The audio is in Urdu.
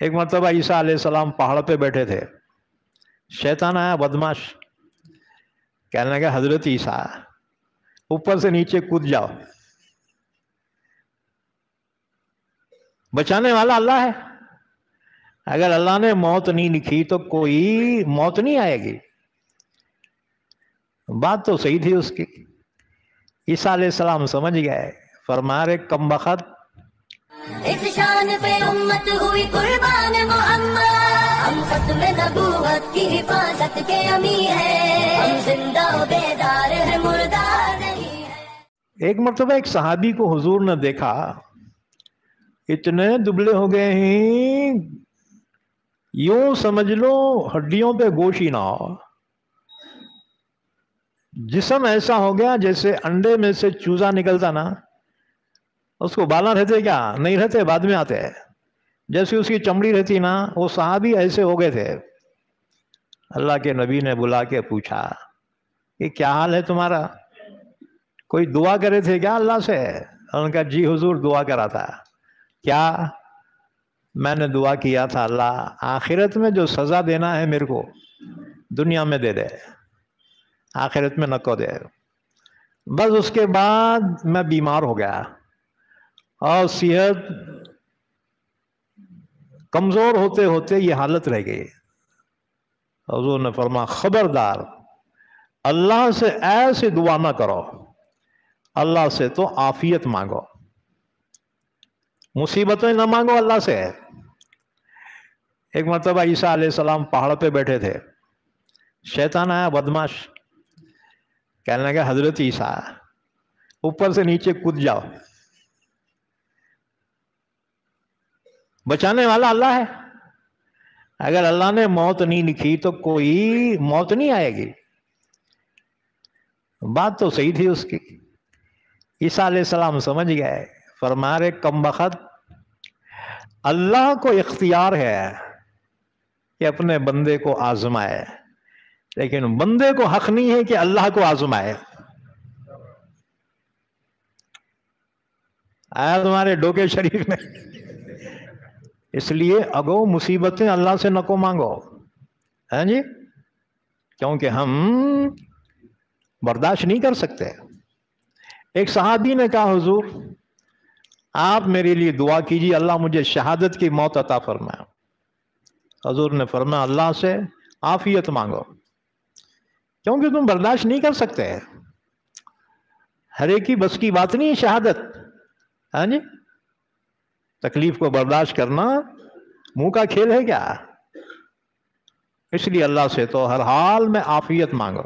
ایک مرتبہ عیسیٰ علیہ السلام پہاڑ پہ بیٹھے تھے، شیطان آیا بدماش، کہنے لگا حضرت عیسیٰ اوپر سے نیچے کود جاؤ، بچانے والا اللہ ہے، اگر اللہ نے موت نہیں لکھی تو کوئی موت نہیں آئے گی۔ بات تو صحیح تھی اس کی۔ عیسیٰ علیہ السلام سمجھ گئے، فرما رہے کم بخت، اس شان پہ امت ہوئی قربان محمد، ہم ختم نبوت کی حفاظت کے امی ہیں، ہم زندہ و بیدار ہے مردہ نہیں ہے۔ ایک مرتبہ ایک صحابی کو حضور نے دیکھا، اتنے دبلے ہو گئے ہیں یوں سمجھ لو ہڈیوں پہ گوشت ہی نہ ہو، جسم ایسا ہو گیا جیسے انڈے میں سے چوزا نکلتا نا، اس کو بالا رہتے کیا نہیں رہتے، بعد میں آتے ہیں، جیسے اس کی چمڑی رہتی نا، وہ صحابی ایسے ہو گئے تھے۔ اللہ کے نبی نے بلا کے پوچھا کہ کیا حال ہے تمہارا، کوئی دعا کرے تھے کیا اللہ سے؟ انہوں نے کہا جی حضور دعا کرا تھا۔ کیا؟ میں نے دعا کیا تھا اللہ آخرت میں جو سزا دینا ہے میرے کو دنیا میں دے دے، آخرت میں نہ کو دے۔ بس اس کے بعد میں بیمار ہو گیا اور صحت کمزور ہوتے ہوتے یہ حالت رہ گئی۔ حضور نے فرمایا خبردار اللہ سے ایسے دعا نہ کرو، اللہ سے تو عافیت مانگو، مصیبتیں نہ مانگو اللہ سے۔ ایک مرتبہ عیسیٰ علیہ السلام پہاڑ پہ بیٹھے تھے، شیطان آیا بدماش، کہنے لگا حضرت عیسیٰ اوپر سے نیچے کود جاؤ، بچانے والا اللہ ہے، اگر اللہ نے موت نہیں لکھی تو کوئی موت نہیں آئے گی۔ بات تو صحیح تھی اس کی۔ عیسیٰ علیہ السلام سمجھ گئے، فرما رہے کم بخت، اللہ کو اختیار ہے کہ اپنے بندے کو آزمائے، لیکن بندے کو حق نہیں ہے کہ اللہ کو آزمائے۔ آیا تمہارے ڈوکے شریف میں؟ اس لیے اگو مصیبتیں اللہ سے نہ کو مانگو، ہاں جی، کیونکہ ہم برداشت نہیں کر سکتے۔ ایک صحابی نے کہا حضور آپ میرے لیے دعا کیجیے اللہ مجھے شہادت کی موت عطا فرمائے۔ حضور نے فرمایا اللہ سے عافیت مانگو، کیونکہ تم برداشت نہیں کر سکتے، ہر ایک کی بس کی بات نہیں شہادت، ہاں جی، تکلیف کو برداشت کرنا منہ کا کھیل ہے کیا؟ اس لیے اللہ سے تو ہر حال میں عافیت مانگو۔